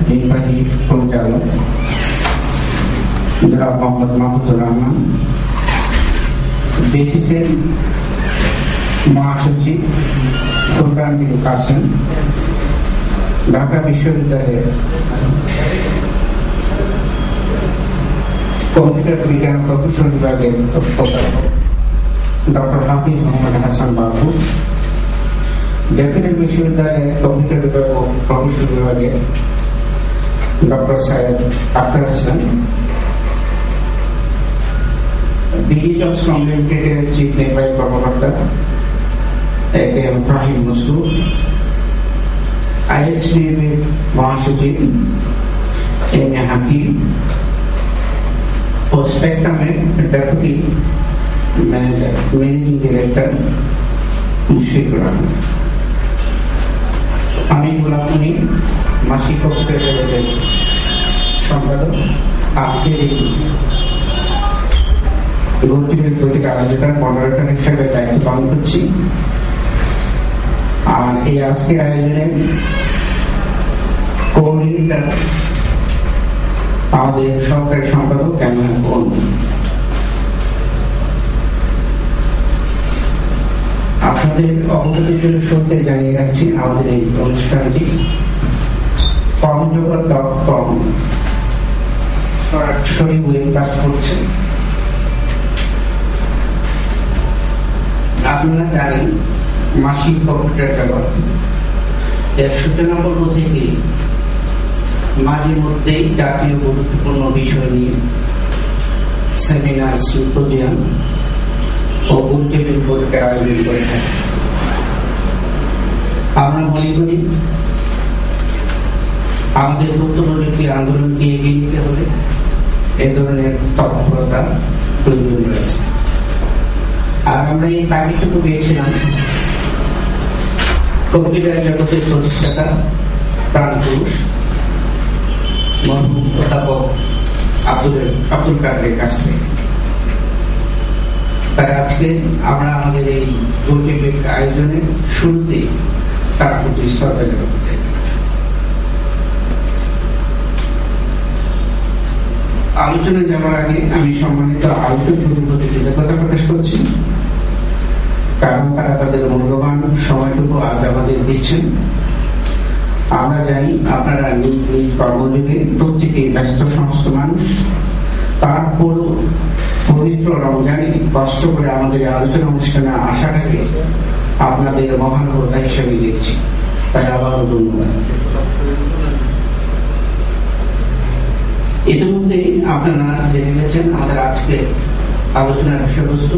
নির্বাহী পরিচালক জনাব মোহাম্মদ মাহফুজুর রহমান, বেসিসের মহাসচিব ফুরকান বিন কাসেম, ঢাকা বিশ্ববিদ্যালয়ের কম্পিউটার বিজ্ঞান প্রকৌশল বিভাগের অধ্যাপক ডক্টর হাফিজ মোহাম্মদ হাসান বাবু, ডেফিনেট বিশ্ববিদ্যালয়ের কম্পিউটার বিভাগ ও প্রকৌশল বিভাগের doctor Syed Akhtar Hossain, BD jobs লিমিটেডের চিফ নির্বাহী কর্মকর্তা এ.কে.এম. ফাহিম মসরুর, আইএসবিএর মহাসচিব এম.এ. হাকিম ও স্পেকট্রামের deputy managing director Mushfiqur Rahman. আমি গোলামনি মাসিক কম্পিউটার সম্পাদক। আজকের এই গতিবেগ পত্রিকা আয়োজনের মডারেটর হিসেবে দায়িত্ব পালন করছি। আর এই আজকের আয়োজনের কোঅর্ডিনেটর আমাদের সহকারী সম্পাদক কেমন কোন। আপনাদের অবগতির জন্য শুরুতে জানিয়ে রাখছি আমাদের এই অনুষ্ঠানটি কর্মজগৎ.com সরাসরি ওয়েবকাস্ট করছে। আপনারা জানেন মাসিক কম্পিউটার জগৎ এর সূচনা পর্ব থেকে মাঝে মধ্যেই জাতীয় গুরুত্বপূর্ণ বিষয় নিয়ে সেমিনার, সিম্পোজিয়াম ও গুরুত্বপূর্ণ পরীক্ষার আয়োজন করে থাকে। আমরা মনে করি আমাদের তথ্য প্রযুক্তি আন্দোলনকে এগিয়ে নিতে হলে এ ধরনের তৎপরতা প্রয়োজন রয়েছে। আর আমরা এই তাগিদটুকু পেয়েছিলাম কম্পিউটার জগতের প্রতিষ্ঠাতা প্রাণপুরুষ মরহুম অধ্যাপক আব্দুল কাদেরের কাছ থেকে। তাই আজকে আমরা আমাদের এই গতিবেগ আয়োজনের শুরুতেই তার প্রতি শ্রদ্ধা জানাতে চাই। আলোচনায় যাওয়ার আগে আমি সম্মানিত আলোচকের প্রতি কৃতজ্ঞতা প্রকাশ করছি, কারণ তারা তাদের মূল্যবান সময়টুকু আজ আমাদের দিচ্ছেন। আমরা জানি আপনারা নিজ নিজ কর্মযোগে প্রত্যেকেই ব্যস্ত সমস্ত মানুষ, তারপরও পবিত্র রমজানে কষ্ট করে আমাদের আলোচনা অনুষ্ঠানে আসাটাকে আপনাদের মহানুভবতা হিসেবে দেখছি। তাই আবারও ধন্যবাদ। ইতিমধ্যে আপনারা জেনে গেছেন আমাদের আজকে আলোচনার বিষয়বস্তু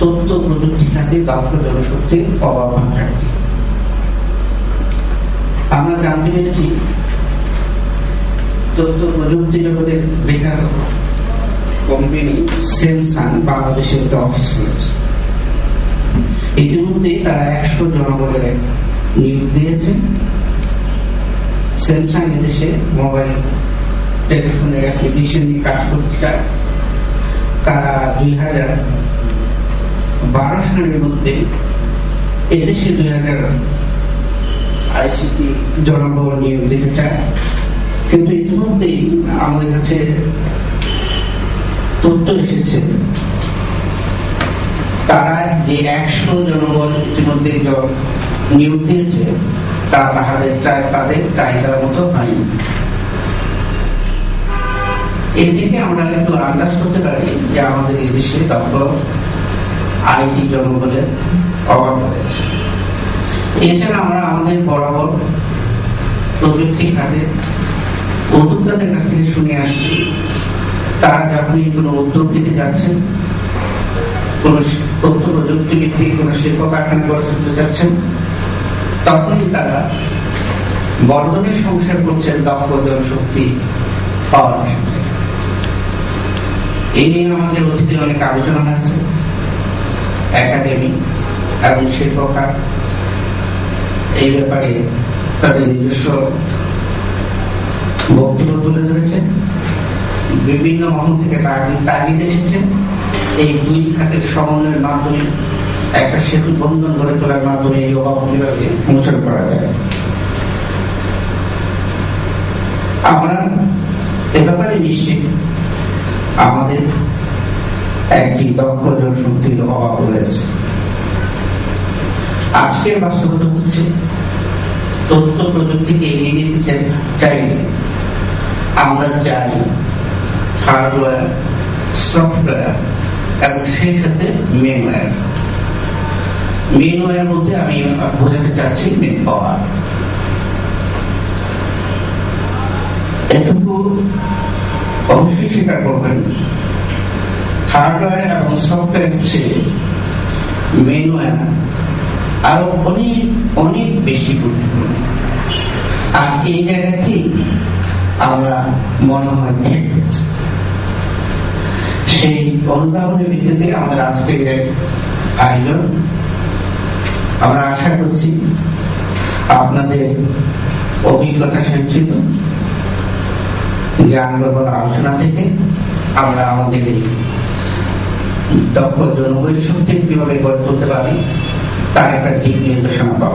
তথ্য প্রযুক্তি খাতে দক্ষ জনশক্তির অভাব ঘাটতি। আমরা জানতে পেরেছি তথ্য প্রযুক্তি জগতের বেকার কোম্পানি স্যামসাং বাংলাদেশে একটা অফিস করেছে। ইতিমধ্যে তারা 100 জনবলের নিয়োগ দিয়েছে। স্যামসাং এদেশে মোবাইল টেলিফোনের অ্যাপ্লিকেশন নিয়ে কাজ করতে চায়। তারা 2012 সালের মধ্যে এদেশে 2000 আইসিটি জনবল নিয়োগ দিতে চায়। কিন্তু ইতিমধ্যেই আমাদের কাছে তথ্য এসেছে তারা যে 100 জনবল ইতিমধ্যে নিয়োগ দিয়েছে তা তাদের চাহিদার মতো হয়নি। এদিকে আমরা একটু আন্দাজ করতে পারি যে আমাদের এই দেশে দক্ষ আইটি জনবলের অভাব রয়েছে। এছাড়া আমরা আমাদের বরাবর প্রযুক্তি খাতে উদ্যোক্তাদের কাছ থেকে শুনে আসছি, তারা যখনই কোনো উদ্যোগ দিতে যাচ্ছেন, কোন তথ্য প্রযুক্তি ভিত্তিক কোন শিল্প কারখানা গড়ে তুলতে যাচ্ছেন, তখনই তারা বর্ধনের সমস্যা করছেন দক্ষ জনশক্তি পাওয়ার ক্ষেত্রে। এই নিয়ে আমাদের অতীতে অনেক আলোচনা হয়েছে। একাডেমি এবং শিল্প খাত এই ব্যাপারে তাদের নিজস্ব বক্তব্য তুলে ধরেছে। বিভিন্ন মহল থেকে তাগিদ এসেছে এই দুই খাতের সমন্বয়ের মাধ্যমে একটা সেতু বন্ধন গড়ে তোলার মাধ্যমে এই অভাব কিভাবে মোচন করা যায়। আমরা এ ব্যাপারে নিশ্চিত আমাদের একটি দক্ষ জনশক্তির অভাব রয়েছে। আজকের বাস্তবতা হচ্ছে তথ্য প্রযুক্তিকে এগিয়ে নিতে চাইলে আমরা চাই হার্ডওয়্যার, সফটওয়্যার এবং সেই সাথে মেনওয়্যার। মেনওয়্যার বলতে আমি বোঝাতে চাচ্ছি মেন পাওয়ার। এটুকু অবশ্যই স্বীকার করবেন, হার্ডওয়্যার এবং সফটওয়্যার চেয়ে মেনওয়্যার আরো অনেক অনেক বেশি গুরুত্বপূর্ণ। আর এই জায়গাতেই আমরা মনে হয় থেকেছি। সেই অনুধাবনের ভিত্তিতে আমাদের আজকের আয়োজন। আমরা আশা করছি আপনাদের অভিজ্ঞতা সঞ্চিত জ্ঞানগর্ভর আলোচনা থেকে আমরা আমাদের এই দক্ষ জনবল শক্তি কিভাবে গড়ে তুলতে পারি তার একটা দিক নির্দেশনা পাব।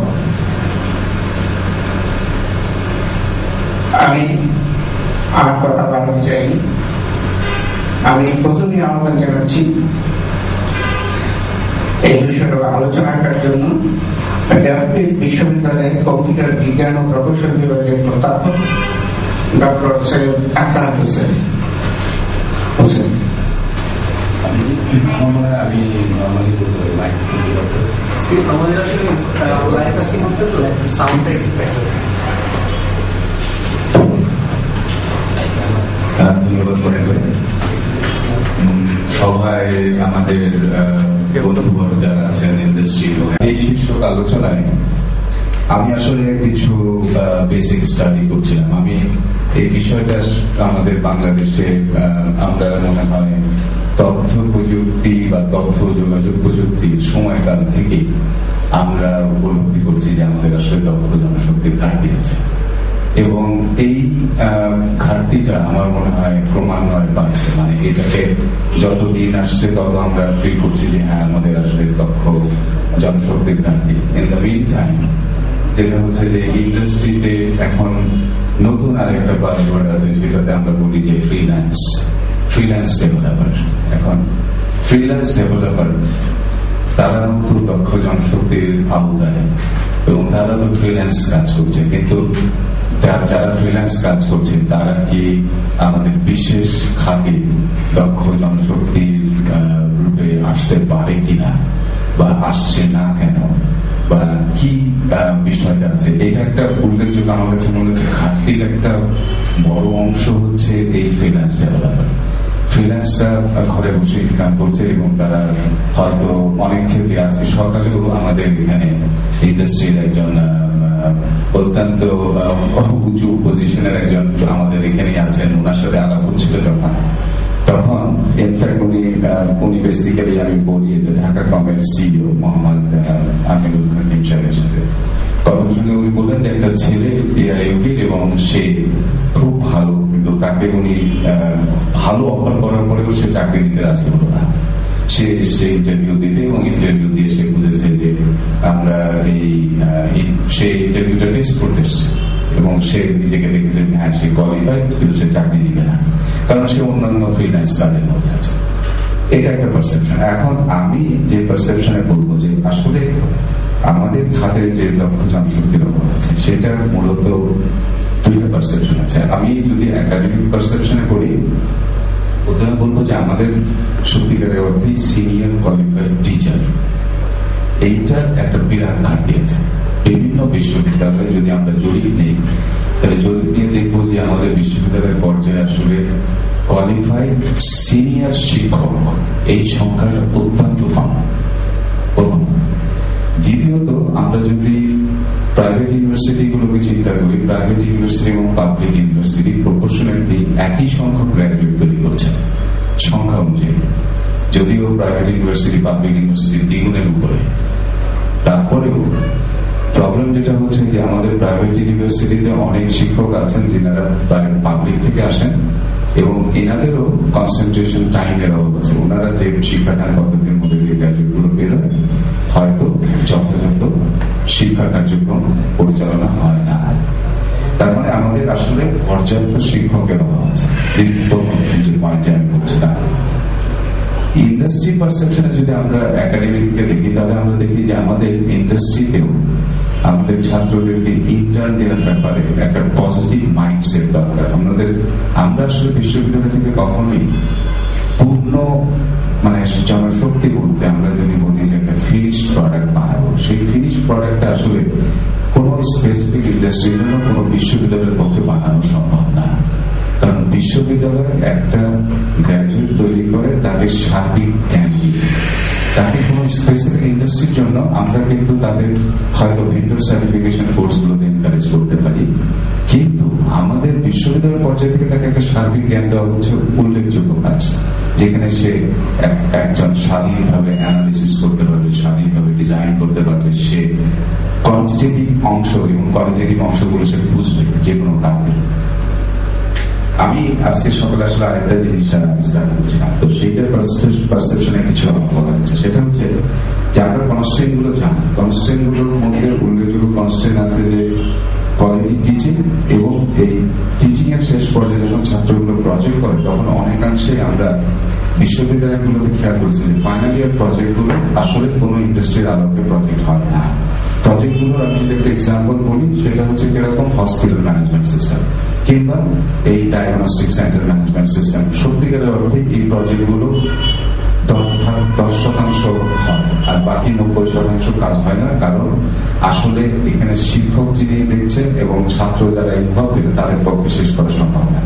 আমি আর কথা বাড়াতে চাইনি। আমি প্রথমে আহ্বান জানাচ্ছি এই বিষয়টা আলোচনা করার জন্য বিশ্ববিদ্যালয়ের কম্পিউটার বিজ্ঞান ও প্রকৌশল বিভাগের অধ্যাপক ডক্টর সৈয়দ আখতার হোসেন। আমি আমাদের আসলে লাইভ কাস্টিং হচ্ছে তো সাউন্ডটা একটু ধন্যবাদ। সভায় আমাদের বন্ধুবর্গ যারা আছেন ইন্ডাস্ট্রি, এই শীর্ষক আলোচনায় আমি আসলে কিছু বেসিক স্টাডি করছিলাম। আমি এই বিষয়টা আমাদের বাংলাদেশে আমরা মনে হয় তথ্য প্রযুক্তি বা তথ্য যোগাযোগ প্রযুক্তির সময়কাল থেকে আমরা উপলব্ধি করছি যে আমাদের আসলে দক্ষ জনশক্তির ঘাটতি আছে, এবং এই ঘাটতিটা আমার মনে হয় ক্রমান্বয়ে বাড়ছে। মানে এটাকে যত দিন আসছে তত আমরা ফিল করছি যে হ্যাঁ আমাদের আসলে দক্ষ জনশক্তির ঘাটতি। ইন দ্য মিন টাইম যেটা হচ্ছে যে ইন্ডাস্ট্রিতে এখন নতুন আরেকটা বাজওয়ার্ড আছে, সেটাতে আমরা বলি যে ফ্রিল্যান্স ডেভেলপার। এখন ফ্রিল্যান্স ডেভেলপার তারা তো দক্ষ জনশক্তির আওতায়, এবং তারা তো ফ্রিল্যান্স কাজ করছে, কিন্তু যারা ফ্রিল্যান্স কাজ করছে তারা কি আমাদের বিশেষ খাতে দক্ষ জনশক্তির রূপে আসতে পারে কিনা, বা আসছে না কেন, বা কি বিষয়টা আছে? এটা একটা উল্লেখযোগ্য আমার কাছে মনে হচ্ছে ঘাটতির একটা বড় অংশ হচ্ছে এই ফ্রিল্যান্স ডেভেলপার। ফ্রিল্যান্সরা ঘরে বসে কাজ করছে, এবং তারা হয়তো অনেক ক্ষেত্রে আজকে সকালেও আমাদের এখানে ইন্ডাস্ট্রির একজন অত্যন্ত উঁচু পজিশনের একজন আমাদের এখানে আছেন, ওনার সাথে আলাপ হচ্ছিল তখন ইনফ্যাক্ট উনি বেসিক্যালি আমি বলি যে ঢাকা কমের সিইও মোহাম্মদ আমিনুল হাকিম সাহেবের সাথে কথা শুনে উনি বললেন যে একটা ছেলে এআইইউটি এবং সে খুব ভালো, কিন্তু তাকে উনি ভালো অফার করার পরেও সে চাকরি দিতে রাজি হলো না। সে ইন্টারভিউ দিতে, এবং ইন্টারভিউ দিয়ে সে বুঝেছে যে আমরা সেই ইন্টারভিউটা টেস্ট করতে এসছে, এবং সে নিজেকে দেখেছে যে হ্যাঁ সে কোয়ালিফাইড, কিন্তু সে চাকরি দিবে না, কারণ সে অন্যান্য ফ্রিল্যান্স কাজের মধ্যে আছে। এটা একটা পারসেপশন। এখন আমি যে পারসেপশনে বলবো যে আসলে আমাদের খাতে যে দক্ষ জনশক্তির অভাব আছে, সেটা মূলত দুইটা পারসেপশন আছে। আমি যদি একাডেমিক পারসেপশনে করি, প্রথমে বলবো যে আমাদের সত্যিকারের অর্থে সিনিয়র কোয়ালিফাইড টিচার এইটার একটা বিরাট ঘাটতি আছে। বিভিন্ন বিশ্ববিদ্যালয়ে যদি আমরা জরিপ নেই, তাহলে জরিপ নিয়ে দেখবো যে আমাদের বিশ্ববিদ্যালয়ের পর্যায়ে আসলে কোয়ালিফাইড সিনিয়র শিক্ষক এই সংখ্যাটা অত্যন্ত কম। প্রথম। দ্বিতীয়ত, আমরা যদি প্রাইভেট ইউনিভার্সিটি গুলোকে চিন্তা করি, প্রাইভেট ইউনিভার্সিটি এবং পাবলিক ইউনিভার্সিটি প্রপোর্শনালি একই সংখ্যক গ্র্যাজুয়েট তৈরি করছে সংখ্যা অনুযায়ী, যদিও প্রাইভেট ইউনিভার্সিটি পাবলিক ইউনিভার্সিটির দ্বিগুণের উপরে। তারপরেও প্রবলেম যেটা হচ্ছে যে আমাদের প্রাইভেট ইউনিভার্সিটিতে অনেক শিক্ষক আছেন যিনারা পাবলিক থেকে আসেন, এবং এনাদেরও কনসেন্ট্রেশন টাইমের অভাব আছে। ওনারা যে শিক্ষাদান পদ্ধতির মধ্যে যে গ্র্যাজুয়েট গুলো বেরোয়, হয়তো যথাযথ শিক্ষা কার্যক্রম পরিচালনা হয় না। তার মানে আমাদের আসলে পর্যাপ্ত শিক্ষকের অভাব আছে। যে পয়েন্টে আমি বলছিলাম, ইন্ডাস্ট্রি পারসেপশনে যদি আমরা একাডেমিককে দেখি, তাহলে আমরা দেখি যে আমাদের ইন্ডাস্ট্রিতেও আমাদের ছাত্রদেরকে ইন্টার্ন দেওয়ার ব্যাপারে একটা পজিটিভ মাইন্ডসেট দরকার। আমরা আসলে বিশ্ববিদ্যালয় থেকে কখনোই পূর্ণ মানে জনশক্তি বলতে আমরা যদি বলি যে একটা ফিনিশড প্রোডাক্ট বানাবো, সেই ফিনিশড প্রোডাক্টটা আসলে কোন স্পেসিফিক ইন্ডাস্ট্রির জন্য কোন বিশ্ববিদ্যালয়ের পক্ষে বানানো সম্ভব না। কারণ বিশ্ববিদ্যালয় একটা গ্র্যাজুয়েট তৈরি করে তাকে সার্বিক জ্ঞান দিয়ে, তাকে কোন স্পেসিফিক ইন্ডাস্ট্রির জন্য আমরা কিন্তু তাদের হয়তো ভেন্ডর সার্টিফিকেশন কোর্স গুলোতে এনকারেজ করতে পারি, কিন্তু আমাদের বিশ্ববিদ্যালয় পর্যায়ে থেকে তাকে একটা সার্বিক জ্ঞান দেওয়া হচ্ছে উল্লেখযোগ্য কাজ, যেখানে সে একজন স্বাধীনভাবে অ্যানালিসিস করতে পারবে, স্বাধীনভাবে ডিজাইন করতে পারবে, সে কোয়ান্টিটেটিভ অংশ এবং কোয়ালিটেটিভ অংশগুলো সে বুঝবে যে কোনো কাজে। আমি আজকে সকালে আসলে আরেকটা জিনিস স্টার্ট করছিলাম, তো সেইটার পারসেপশনে কিছু আমার বলা হচ্ছে, সেটা হচ্ছে যে আমরা কনস্ট্রেন্ট গুলো জানি, কনস্ট্রেন্ট গুলোর মধ্যে উল্লেখযোগ্য কনস্ট্রেন্ট আছে যে কোয়ালিটি টিচিং, এবং এই টিচিং এর শেষ পর্যায়ে যখন ছাত্রগুলো প্রজেক্ট করে তখন অনেকাংশে আমরা বিশ্ববিদ্যালয়গুলোতে খেয়াল করেছি যে ফাইনাল ইয়ার প্রজেক্টগুলো আসলে কোনো ইন্ডাস্ট্রির আলোকে প্রজেক্ট হয় না। প্রজেক্টগুলোর আমি যদি একটা এক্সাম্পল বলি, সেটা হচ্ছে কিরকম হসপিটাল ম্যানেজমেন্ট সিস্টেম কিংবা এই ডায়াগনস্টিক সেন্টার ম্যানেজমেন্ট সিস্টেম। সত্যিকারের অর্থে এই প্রজেক্টগুলো 10% হয়, আর বাকি 90% কাজ হয় না, কারণ আসলে এখানে শিক্ষক যিনি দেখছেন এবং ছাত্র যারা ইনভলভ হয়েছে তাদের পক্ষে শেষ করা সম্ভব না।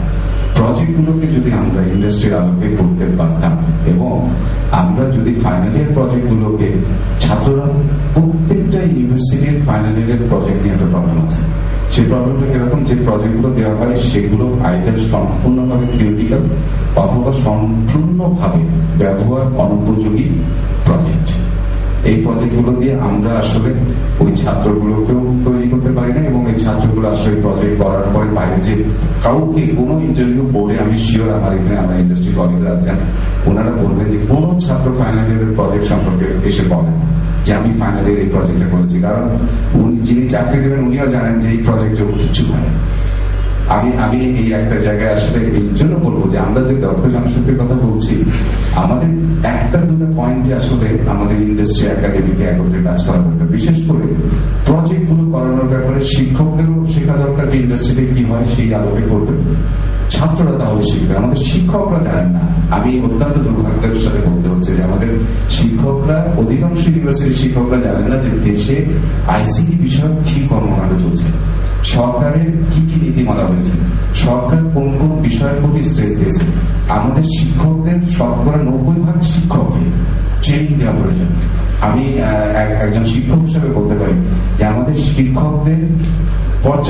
প্রজেক্টগুলোকে যদি আমরা ইন্ডাস্ট্রির আলোকে করতে পারতাম, এবং আমরা যদি ফাইনাল ইয়ার প্রজেক্টগুলোকে, ছাত্ররা প্রত্যেকটা ইউনিভার্সিটির ফাইনাল ইয়ারের প্রজেক্ট নিয়ে একটা প্রবলেম আছে। সেই প্রবলেমটা কিরকম, যে প্রজেক্টগুলো দেওয়া হয় সেগুলো আইদার সম্পূর্ণভাবে থিওরিটিক্যাল অথবা সম্পূর্ণভাবে ব্যবহার অনুপযোগী প্রজেক্ট। এই প্রজেক্টগুলো দিয়ে আমরা আসলে ওই ছাত্রগুলোকেও তৈরি করতে পারি না, এবং এই ছাত্রগুলো আসলে প্রজেক্ট করার পরে বাইরে যে কাউকে কোনো ইন্টারভিউ বোর্ডে, আমি শিওর আমার এখানে আমার ইন্ডাস্ট্রি কলিগরা আছেন, ওনারা বলবেন যে কোনো ছাত্র ফাইনাল ইয়ারের প্রজেক্ট সম্পর্কে এসে বলেন যে আমি ফাইনাল ইয়ার এই প্রজেক্টটা করেছি, কারণ উনি যিনি চাকরি দেবেন উনিও জানেন যে এই প্রজেক্টে কিছু হয়। আমি এই একটা জায়গায় আসলে এই জন্য বলবো যে আমরা যে দক্ষ জনশক্তির কথা বলছি, আমাদের একটা দুটো পয়েন্টে আসলে আমাদের ইন্ডাস্ট্রি একাডেমিকে একত্রে কাজ করা দরকার। বিশেষ করে প্রজেক্ট গুলো করানোর ব্যাপারে শিক্ষকদেরও শেখা দরকার যে ইন্ডাস্ট্রিতে কি হয়, সেই আলোকে করবে, ছাত্ররা তাহলে শিখবে। আমাদের শিক্ষকরা জানেন না। আমি অত্যন্ত দুর্ভাগ্যের সাথে বলতে হচ্ছে যে আমাদের শিক্ষকরা, অধিকাংশ ইউনিভার্সিটির শিক্ষকরা জানেন না যে দেশে আইসিটি বিষয়ক কি কর্মকাণ্ড চলছে, সরকারের কি কি নীতিমালা হয়েছে, সরকার কোন কোন বিষয়ের প্রতি স্ট্রেস দিয়েছে। আমাদের শিক্ষকদের শতকরা 90% শিক্ষককে ট্রেনিং দেওয়া প্রয়োজন। আমি একজন শিক্ষক হিসেবে বলতে পারি যে আমাদের শিক্ষকদের পর্যাপ্ত